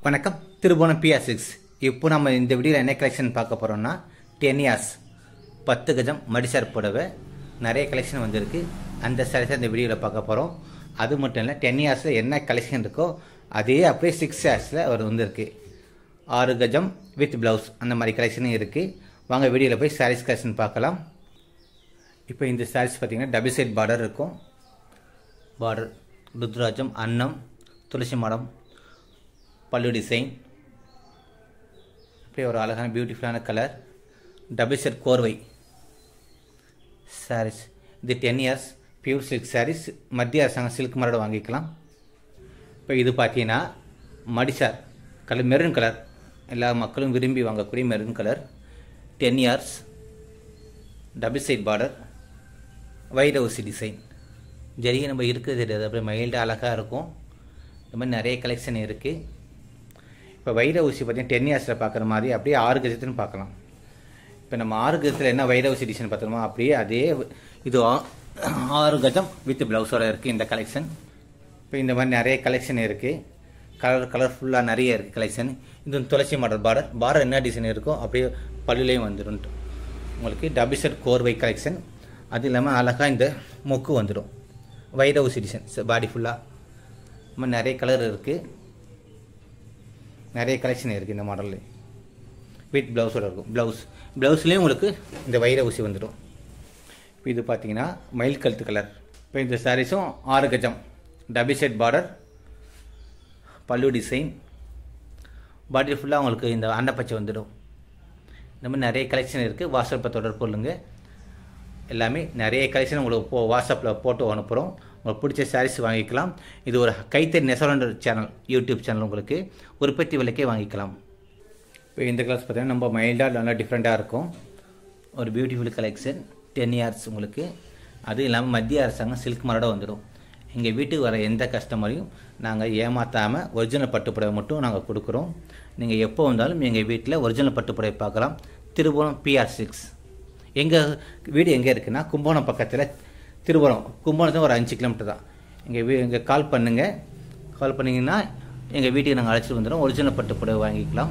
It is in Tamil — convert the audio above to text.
வணக்கம் திருபுவனம் PR6. இப்போ நம்ம இந்த வீடியோவில் என்ன கலெக்ஷன் பார்க்க போகிறோம்னா 10 years 10 கஜம் மடிசார் புடவை நிறைய கலெக்ஷன் வந்திருக்கு. அந்த சாரீஸ் இந்த வீடியோவில் பார்க்க போகிறோம். அது மட்டும் இல்லை 10 yearsல என்ன கலெக்ஷன் இருக்கோ அதே அப்படியே 6 yearsல அவர் வந்திருக்கு. 6 கஜம் வித் ப்ளவுஸ் அந்த மாதிரி கலெக்ஷனும் இருக்குது. வாங்க வீடியோவில் போய் சாரீஸ் கலெக்ஷன் பார்க்கலாம். இப்போ இந்த சாரீஸ் பார்த்திங்கன்னா டபுள் சைட் பார்டர் இருக்கும். பார்டர் ருத்ராஜம், அன்னம், துளசி மாடம், பல்லு டிசைன், அப்படியே ஒரு அழகான பியூட்டிஃபுல்லான கலர், டபுள் செட் கோர்வை சாரீஸ். இது 10 years பியூர் சில்க் சாரீஸ். மத்திய அரசாங்கம் சில்க் மரோட வாங்கிக்கலாம். இப்போ இது பார்த்தீங்கன்னா மடிசார் கலர், மெரூன் கலர், எல்லா மக்களும் விரும்பி வாங்கக்கூடிய maroon colour. 10 years double side border, white house design. ஜரிகை நம்ம இருக்கிறது தெரியாது, அப்படியே மைல்டாக அழகாக இருக்கும். இந்த மாதிரி நிறைய கலெக்ஷன் இருக்குது. இப்போ வைர ஊசி பார்த்தீங்கன்னா 10 yearsல பார்க்குற மாதிரி அப்படியே 6 கஜத்துன்னு பார்க்கலாம். இப்போ நம்ம 6 கஜத்தில் என்ன வைர ஊசி டிசைன் பார்த்தோமோ அப்படியே அதே இது 6 கஜம் வித் ப்ளவுஸோடு இருக்குது இந்த கலெக்ஷன். இப்போ இந்த மாதிரி நிறைய கலெக்ஷன் இருக்குது. கலர்ஃபுல்லாக நிறைய இருக்குது கலெக்ஷன். இது துளசி மாடல் பார்டர் என்ன டிசைன் இருக்கோ அப்படியே பல்லுலேயும் வந்துடும். உங்களுக்கு டபுள் செட் கோர்வை கலெக்ஷன். அது இல்லாமல் அழகாக இந்த மொக்கு வந்துடும். வைர ஊசி டிசைன் பாடி ஃபுல்லாக. இந்த மாதிரி நிறைய கலர் இருக்குது, நிறைய கலெக்ஷன் இருக்குது இந்த மாடலில். வித் ப்ளவுஸோடு இருக்கும். ப்ளவுஸ்லேயும் உங்களுக்கு இந்த வைர ஊசி வந்துடும். இப்போ இது பார்த்தீங்கன்னா மயில் கழுத்து கலர். இப்போ இந்த சாரீஸும் 6 கஜம் டபுள் செட் பார்டர், பல்லு டிசைன், பாடி ஃபுல்லாக உங்களுக்கு இந்த அண்டப்பச்சை வந்துடும். இந்த மாதிரி நிறைய கலெக்ஷன் இருக்குது. வாட்ஸ்அப்பில் தொடர்பு கொள்ளுங்க. எல்லாமே நிறைய கலெக்ஷன் உங்களுக்கு வாட்ஸ்அப்பில் போட்டு அனுப்புகிறோம். உங்களுக்கு பிடிச்ச சாரீஸ் வாங்கிக்கலாம். இது ஒரு கைத்தறி நெசவாளர் சேனல், யூடியூப் சேனல். உங்களுக்கு உற்பத்தி விலைக்கே வாங்கிக்கலாம். இப்போ இந்த கிளாஸ் பார்த்தீங்கன்னா நம்ம மைல்டாக நல்லா டிஃப்ரெண்ட்டாக இருக்கும். ஒரு பியூட்டிஃபுல் கலெக்ஷன் 10 years உங்களுக்கு. அது இல்லாமல் மத்திய அரசாங்கம் சில்க் மரோட வந்துடும். எங்கள் வீட்டுக்கு வர எந்த கஸ்டமரையும் நாங்கள் ஏமாற்றாமல் ஒரிஜினல் பட்டுப்புடவை மட்டும் நாங்கள் கொடுக்குறோம். நீங்கள் எப்போ வந்தாலும் எங்கள் வீட்டில் ஒரிஜினல் பட்டுப்புடவை பார்க்கலாம். திருபுவனம் PR6. எங்கள் வீடு எங்கே இருக்குன்னா கும்பகோணம் பக்கத்தில். கும்பகோணத்தில் ஒரு 5 கிலோமீட்டர் தான். எங்கள் கால் பண்ணிங்கன்னா எங்கள் வீட்டுக்கு நாங்கள் அழைச்சிட்டு வந்துடுவோம். ஒரிஜினல் பட்டுப்புடவை வாங்கிக்கலாம்.